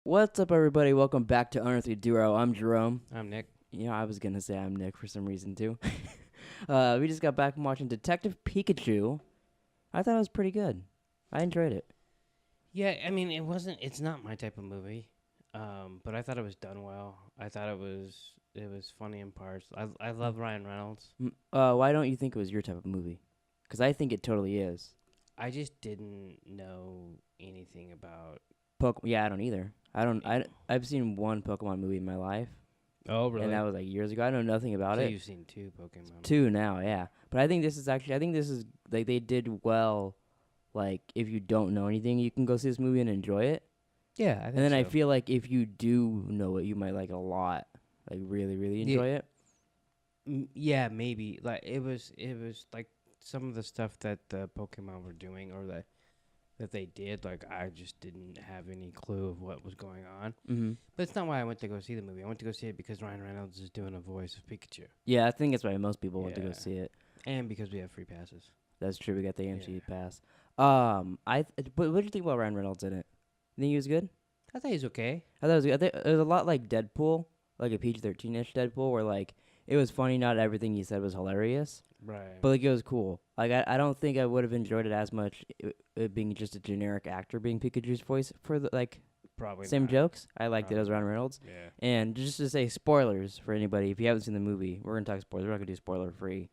What's up, everybody? Welcome back to Unearthly Duo. I'm Jerome. I'm Nick. I was gonna say I'm Nick for some reason too. We just got back from watching Detective Pikachu. I thought it was pretty good. I enjoyed it. Yeah, I mean, it's not my type of movie, but I thought it was done well. I thought it was funny in parts. I love Ryan Reynolds. Why don't you think it was your type of movie? Because I think it totally is. I just didn't know anything about. Yeah, I don't either. I've seen one Pokemon movie in my life, Oh, really? and that was like years ago. I know nothing about So it. you've seen two Pokemon. Two now, yeah. But I think this is like they did well. Like if you don't know anything, you can go see this movie and enjoy it. Yeah, I think And then I so. feel like if you do know it, you might like it a lot. Like really, really enjoy it. Yeah, maybe. Like it was like some of the stuff that the Pokemon were doing, or that they did. Like I just didn't have any clue of what was going on. Mm-hmm. But it's not why I went to go see the movie. I went to go see it because Ryan Reynolds is doing a voice of Pikachu. Yeah, I think that's why most people want to go Yeah. see it. And because we have free passes. That's true. We got the AMC Yeah. pass. But what did you think about Ryan Reynolds in it? You think he was good? I thought he's okay. I thought it was good. I think it was a lot like Deadpool, like a PG-13-ish Deadpool, where like it was funny. Not everything he said was hilarious, Right. but like it was cool. Like I don't think I would have enjoyed it as much it being just a generic actor being Pikachu's voice for the like Probably same not. jokes. I liked it as Probably Ryan not. Reynolds. Yeah. And just to say spoilers for anybody, if you haven't seen the movie, we're gonna talk spoilers. We're not gonna do spoiler free.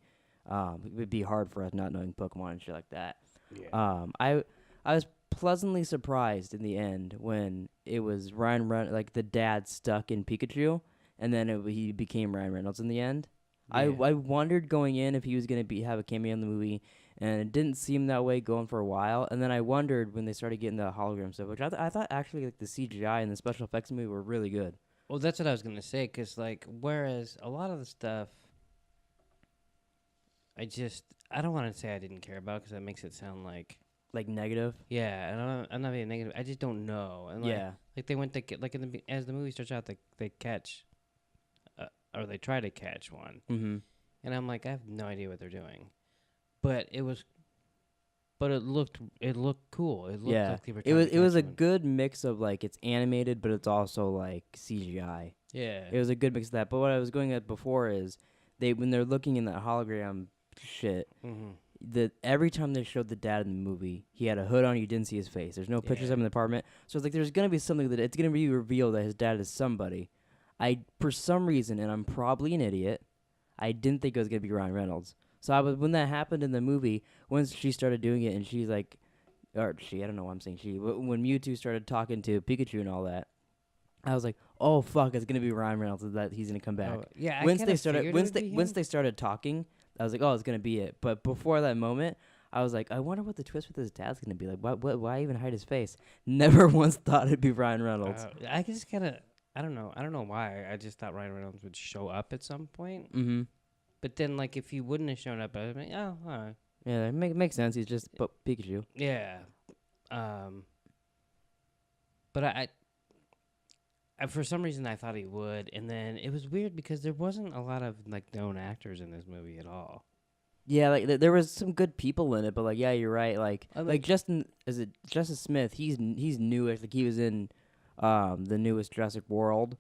It would be hard for us not knowing Pokemon and shit like that. Yeah. I was pleasantly surprised in the end when it was like the dad stuck in Pikachu, and then he became Ryan Reynolds in the end. I wondered going in if he was gonna have a cameo in the movie, and it didn't seem that way going for a while. And then I wondered when they started getting the hologram stuff, which I thought actually like the CGI and the special effects in the movie were really good. Well, that's what I was gonna say. 'Cause like, whereas a lot of the stuff, I don't want to say I didn't care about, 'cause that makes it sound like. Like negative. Yeah, and I'm not being negative. I just don't know. And Yeah. like they went to like as the movie starts out, they catch, or they try to catch one, Mm-hmm. and I'm like, I have no idea what they're doing, but it looked cool. It looked Yeah. like they were. It was trying to a catch one. good mix of like it's animated, but it's also like CGI. Yeah. It was a good mix of that. But what I was going at before is when they're looking in that hologram shit, Mm-hmm. every time they showed the dad in the movie, he had a hood on. You didn't see his face. There's no pictures of him in the apartment. So it's like there's gonna be something that it's gonna be revealed that his dad is somebody. For some reason, and I'm probably an idiot, I didn't think it was gonna be Ryan Reynolds. So when that happened in the movie, once she started doing it, and she's like, I don't know why I'm saying she. When Mewtwo started talking to Pikachu and all that, I was like, oh fuck, it's gonna be Ryan Reynolds. That he's gonna come back. Oh, yeah. Once I they kinda started, figured once it would they be once him. they started talking, I was like, oh, it's gonna be it. But before that moment, I was like, I wonder what the twist with his dad's gonna be like. Why even hide his face? Never once thought it'd be Ryan Reynolds. I just kind of. I don't know. I don't know why. I just thought Ryan Reynolds would show up at some point. Mm-hmm. But then, like, if he wouldn't have shown up, I was like, oh, all right. Yeah, that makes sense. He's just Pikachu. Yeah. But I, for some reason, I thought he would. And then it was weird because there wasn't a lot of, like, known actors in this movie at all. Yeah, like there was some good people in it, but like yeah, you're right. Like I like Justin, is it Justice Smith? He's newish. Like he was in the newest Jurassic World,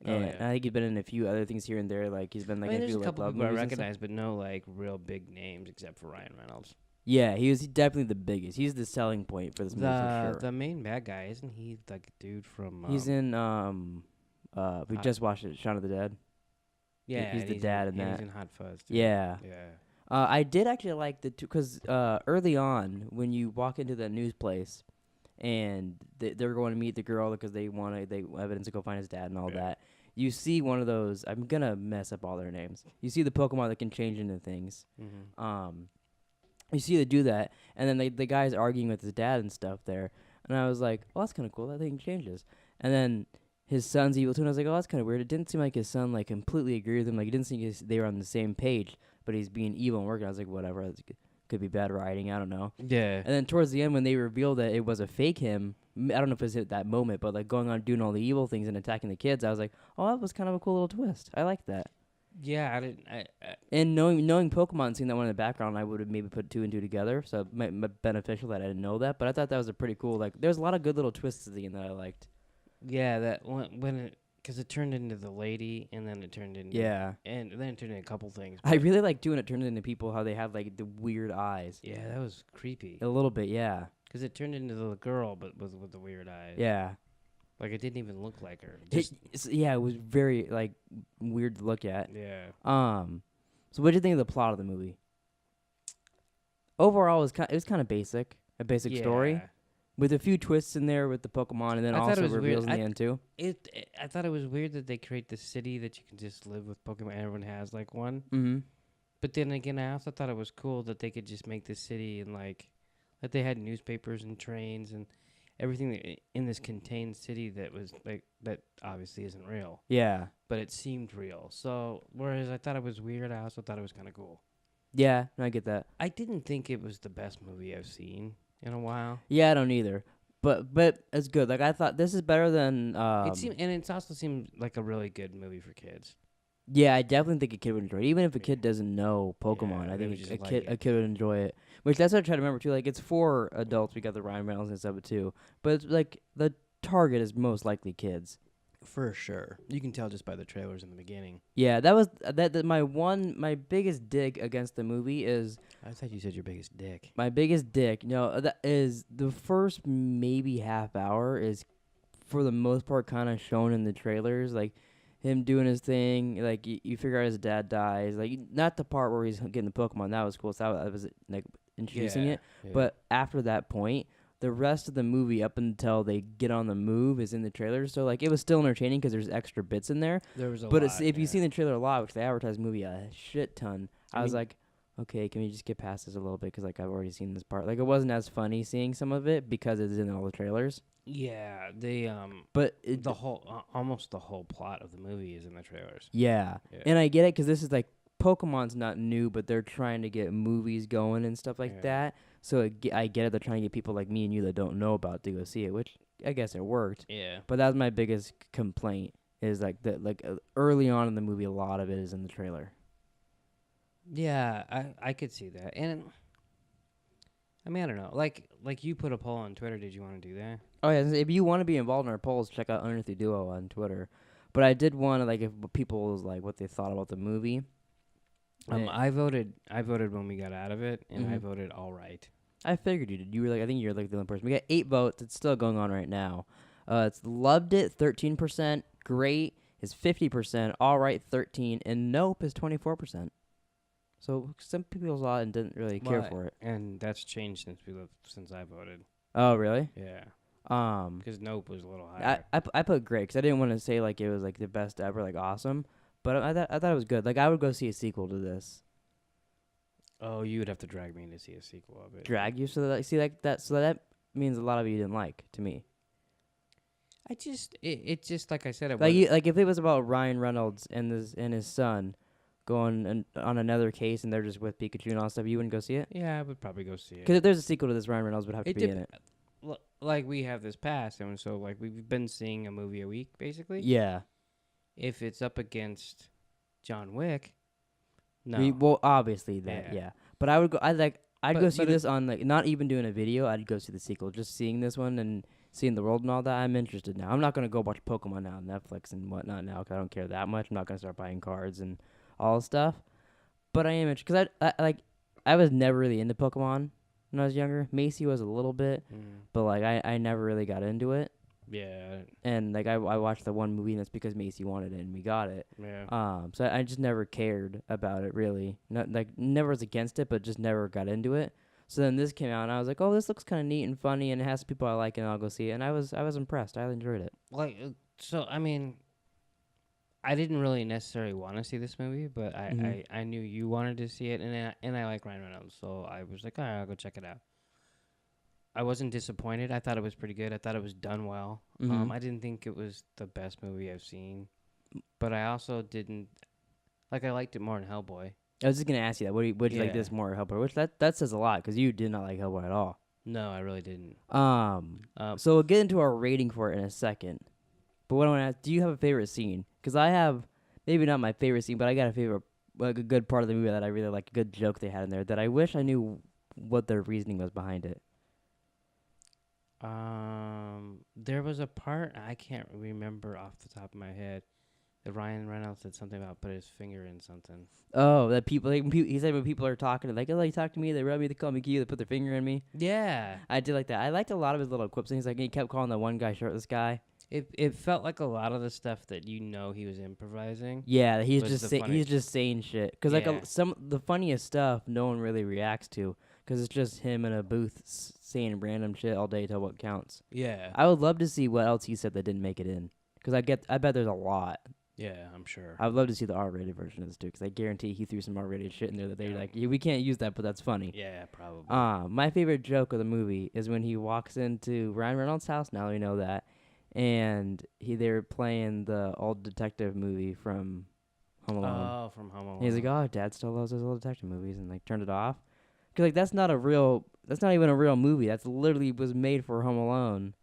Oh, and yeah. I think he's been in a few other things here and there. Like he's been like I mean, in a there's few a like couple love people I movies and stuff. recognize, but no, like, real big names except for Ryan Reynolds. Yeah, he was definitely the biggest. He's the selling point for this movie for sure. The main bad guy, isn't he like a dude from... He's in we Hot- just watched it, Shaun of the Dead. Yeah, he's and the dad in and that. He's in Hot Fuzz, too. Yeah. Yeah. I did actually like the two because early on when you walk into that news place and they're going to meet the girl because they evidence to go find his dad and all Yeah. that. You see one of those. I'm gonna mess up all their names. You see the Pokemon that can change into things. Mm-hmm. You see they do that, and then the guy's arguing with his dad and stuff there. And I was like, oh, that's kind of cool. That thing changes. And then his son's evil too. And I was like, oh, that's kind of weird. It didn't seem like his son like completely agreed with him. Like it didn't seem they were on the same page. But he's being evil and working. I was like, whatever. Could be bad writing. I don't know. Yeah. And then towards the end, when they revealed that it was a fake him, I don't know if it was at that moment, but like going on doing all the evil things and attacking the kids, I was like, oh, that was kind of a cool little twist. I like that. Yeah, I didn't... And knowing Pokemon and seeing that one in the background, I would have maybe put two and two together. So it might be beneficial that I didn't know that. But I thought that was a pretty cool, like, there's a lot of good little twists at the end that I liked. Yeah, that when it, because it turned into the lady, and then it turned into Yeah. and then it turned into a couple things. I but really like doing it turned into people how they have like the weird eyes. yeah, that was creepy. A little bit, yeah. Because it turned into the girl, but with the weird eyes. Yeah. Like it didn't even look like her. Yeah, it was very like weird to look at. Yeah. So what did you think of the plot of the movie? Overall, it was kind of basic, a basic story with a few twists in there with the Pokemon, and then I thought also it was reveals weird. in the end too. I thought it was weird that they create this city that you can just live with Pokemon. Everyone has like one. Mm-hmm. But then again, I also thought it was cool that they could just make this city and like they had newspapers and trains and everything in this contained city that was like that obviously isn't real, Yeah. but it seemed real. So whereas I thought it was weird, I also thought it was kind of cool. Yeah, no, I get that. I didn't think it was the best movie I've seen in a while. Yeah, I don't either. But it's good. Like I thought this is better than It seemed, and it also seemed like a really good movie for kids. Yeah, I definitely think a kid would enjoy it. Even if a kid doesn't know Pokemon, Yeah, I they would think just a like kid it. a kid would enjoy it. Which that's what I try to remember too. Like it's for adults. We got the Ryan Reynolds and stuff too. But it's like the target is most likely kids. For sure. You can tell just by the trailers in the beginning. Yeah, that was that my biggest dig against the movie is I thought you said your biggest dick. my biggest dick. No, that is the first maybe half hour is for the most part kind of shown in the trailers, like him doing his thing. Like you figure out his dad dies. Like not the part where he's getting the Pokemon. That was cool. So that was like introducing it. Yeah. But after that point, the rest of the movie up until they get on the move is in the trailers. So like it was still entertaining because there's extra bits in there. There was a But lot. if you've seen the trailer a lot, which they advertise the movie a shit ton, I was mean- like, okay, can we just get past this a little bit? Because like I've already seen this part. Like it wasn't as funny seeing some of it because it's in all the trailers. Yeah, they But the whole almost the whole plot of the movie is in the trailers. yeah, and I get it because this is like Pokemon's not new, but they're trying to get movies going and stuff like that. So I get it. They're trying to get people like me and you that don't know about to go see it, which I guess it worked. Yeah. But that was my biggest complaint is like that. Like early on in the movie, a lot of it is in the trailer. Yeah, I could see that. And I mean, I don't know. Like you put a poll on Twitter. Did you want to do that? Oh yeah, if you want to be involved in our polls, check out Unearthly Duo on Twitter. But I did want to like if people's like what they thought about the movie. I voted when we got out of it, and I Mhm. voted all right. I figured you did. You were like I think you're like the only person. We got 8 votes. It's still going on right now. It's loved it 13%, great is 50%, all right 13, and nope is 24%. So some people saw it and didn't really care for it. And that's changed since I voted. Oh really? Yeah. Um, Because Nope was a little higher. I put great because I didn't want to say like it was like the best ever, like awesome, but I thought it was good. Like I would go see a sequel to this. Oh, you would have to drag me to see a sequel of it. Drag you so that see like that so that means a lot of you didn't like to me. It just like I said, it Like was. like if it was about Ryan Reynolds and his son going on another case and they're just with Pikachu and all that stuff, you wouldn't go see it? Yeah, I would probably go see it. Because if there's a sequel to this, Ryan Reynolds would have to It be in it. Like we have this pass, and so like we've been seeing a movie a week basically. Yeah. If it's up against John Wick, no. Well, obviously that, yeah. But I would go. I'd But- go see but this on like not even doing a video. I'd go see the sequel. Just seeing this one and seeing the world and all that. I'm interested now. I'm not gonna go watch Pokemon now on Netflix and whatnot now because I don't care that much. I'm not gonna start buying cards and all this stuff. But I am interested because I was never really into Pokemon when I was younger. Macy was a little bit, but like I never really got into it. Yeah. And like I watched the one movie and that's because Macy wanted it and we got it. Yeah. So I just never cared about it really. Not like never was against it, but just never got into it. So then this came out and I was like, oh, this looks kind of neat and funny and it has people I like and I'll go see it. And I was impressed. I enjoyed it. Like so, I mean, I didn't really necessarily want to see this movie, but I knew you wanted to see it, and I like Ryan Reynolds, so I was like, all right, I'll go check it out. I wasn't disappointed. I thought it was pretty good. I thought it was done well. Mhm. I didn't think it was the best movie I've seen, but I also didn't like. I liked it more than Hellboy. I was just gonna ask you that. What do you like Yeah. this more, Hellboy? Which that says a lot because you did not like Hellboy at all. No, I really didn't. So we'll get into our rating for it in a second. But what I want to ask, do you have a favorite scene? Because I have maybe not my favorite scene, but I got a favorite, like a good part of the movie that I really like, a good joke they had in there that I wish I knew what their reasoning was behind it. There was a part I can't remember off the top of my head that Ryan Reynolds said something about put his finger in something. Oh, that people, like, he said when people are talking, like, oh, they talk to me, they rub me, they call me cute, they put their finger in me. Yeah. I did like that. I liked a lot of his little quips. Things like he kept calling that one guy shirtless guy. It felt like a lot of the stuff that he was improvising. Yeah, he's Was just the funny- he's just saying shit. Cause like Yeah. some the funniest stuff, no one really reacts to, cause it's just him in a booth saying random shit all day till what counts. Yeah. I would love to see what else he said that didn't make it in, cause I bet there's a lot. Yeah, I'm sure. I would love to see the R-rated version of this too, cause I guarantee he threw some R-rated shit in there that they're Yeah. like, yeah, we can't use that, but that's funny. Yeah, probably. My favorite joke of the movie is when he walks into Ryan Reynolds' house. Now we know that, and they're playing the old detective movie from Home Alone. Oh, from Home Alone. And he's like, "Oh, Dad still loves those old detective movies," and like turned it off. Cause like that's not even a real movie. That's literally was made for Home Alone.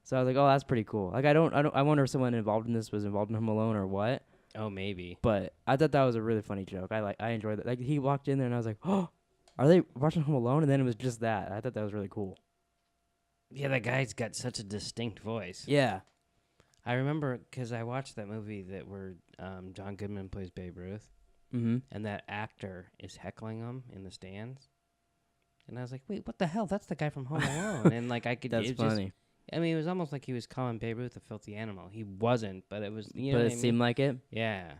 So I was like, "Oh, that's pretty cool." Like I wonder if someone involved in this was involved in Home Alone or what. Oh, maybe. But I thought that was a really funny joke. I enjoyed it. Like he walked in there and I was like, "Oh, are they watching Home Alone?" And then it was just that. I thought that was really cool. Yeah, that guy's got such a distinct voice. Yeah. I remember because I watched that movie where John Goodman plays Babe Ruth, Mm-hmm. and that actor is heckling him in the stands. And I was like, wait, what the hell? That's the guy from Home Alone. And like I could, That's it funny. I mean, it was almost like he was calling Babe Ruth a filthy animal. He wasn't, but it was. You know But what it I seemed mean? like it. Yeah.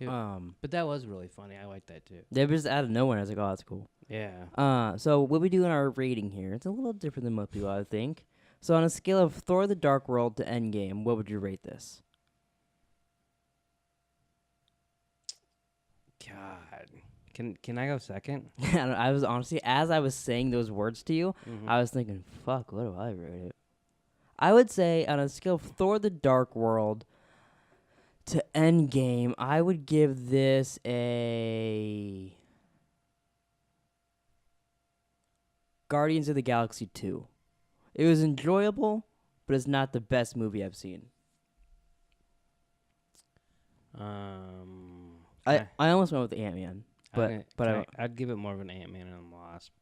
It- Um, But that was really funny. I liked that too. they were just out of nowhere. I was like, "Oh, that's cool." Yeah. So what we do in our rating here, it's a little different than most people, I think. So on a scale of Thor: The Dark World to Endgame, what would you rate this? God. Can I go second? I was honestly, as I was saying those words to you, Mhm. I was thinking, "Fuck, what do I rate it?" I would say on a scale of Thor: The Dark World to Endgame, I would give this a Guardians of the Galaxy 2. It was enjoyable, but it's not the best movie I've seen. I almost went with Ant-Man, I'd give it more of an Ant-Man and the Wasp.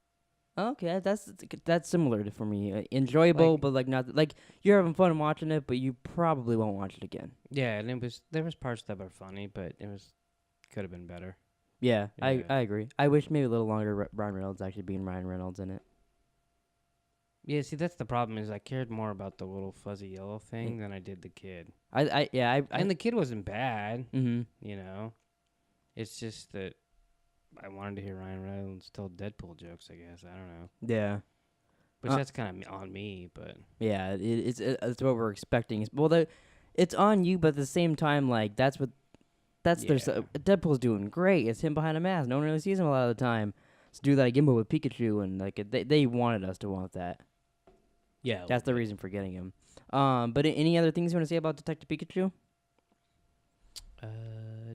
okay, that's similar for me. Enjoyable, Like- but like not like you're having fun watching it, but you probably won't watch it again. Yeah, and there was parts that were funny, but could have been better. Yeah, Yeah. I agree. I wish maybe a little longer Ryan Reynolds actually being Ryan Reynolds in it. Yeah, see, that's the problem is I cared more about the little fuzzy yellow thing than I did the kid. And the kid wasn't bad, mm-hmm. you know. It's just that I wanted to hear Ryan Reynolds tell Deadpool jokes, I guess. I don't know. Yeah. Which that's kind of on me, but... Yeah, it's what we're expecting. Well, it's on you, but at the same time, like that's their Deadpool's doing great. It's him behind a mask. No one really sees him a lot of the time. Let's do that again, but with Pikachu, and like they wanted us to want that. Yeah. That's the reason for getting him. But any other things you want to say about Detective Pikachu?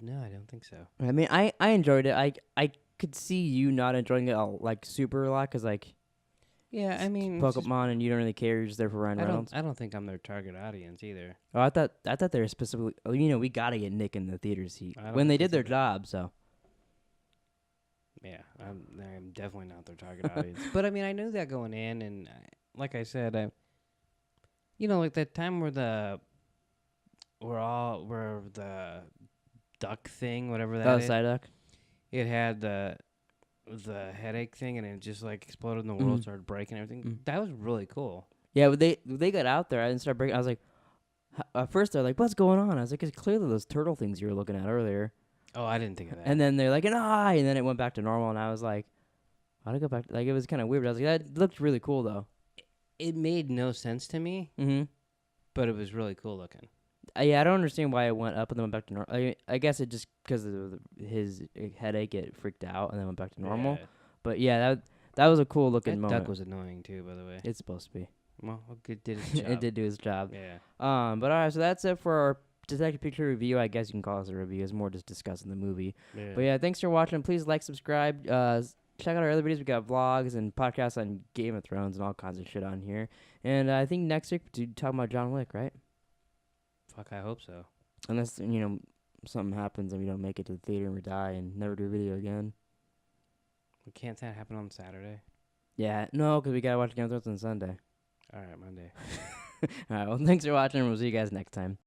No, I don't think so. I mean, I enjoyed it. I could see you not enjoying it like super a lot because like Yeah, I mean... it's just- Pokemon and you don't really care. You're just there for Ryan Reynolds. I don't think I'm their target audience either. Oh, I thought they were specifically. We gotta get Nick in the theater seat I don't when they think did their that's job. So Yeah, I'm definitely not their target audience. But I mean, I knew that going in, and like I said, like that time where the duck thing, whatever that is, Psyduck. it had the headache thing, and it just like exploded in the world, Mhm. started breaking everything. Mm. That was really cool. Yeah, but they got out there. I didn't start breaking. I was like, at first they're like, "What's going on?" I was like, "It's clearly those turtle things you were looking at earlier." Oh, I didn't think of that. And then they're like, an eye, and then it went back to normal, and I was like, how'd it go back? Like, it was kind of weird. But I was like, that looked really cool, though. It made no sense to me, Mm-hmm. but it was really cool looking. Yeah, I don't understand why it went up and then went back to normal. I guess it just because of his headache, it freaked out and then went back to normal. Yeah. But yeah, that was a cool looking That moment. duck was annoying too, by the way. It's supposed to be. Well, it did its job. It did do its job. Yeah. But all right, so that's it for our Detective Picture review. I guess you can call us a review. It's more just discussing the movie. Yeah. But yeah, thanks for watching. Please like, subscribe. Check out our other videos. We got vlogs and podcasts on Game of Thrones and all kinds of shit on here. And I think next week we're talking about John Wick, right? Fuck, I hope so. Unless something happens and we don't make it to the theater and we die and never do a video again. Can't that happen on Saturday? Yeah, no, because we gotta watch Game of Thrones on Sunday. All right, Monday. All right. Well, thanks for watching. We'll see you guys next time.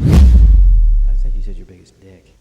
I thought you said your biggest dick.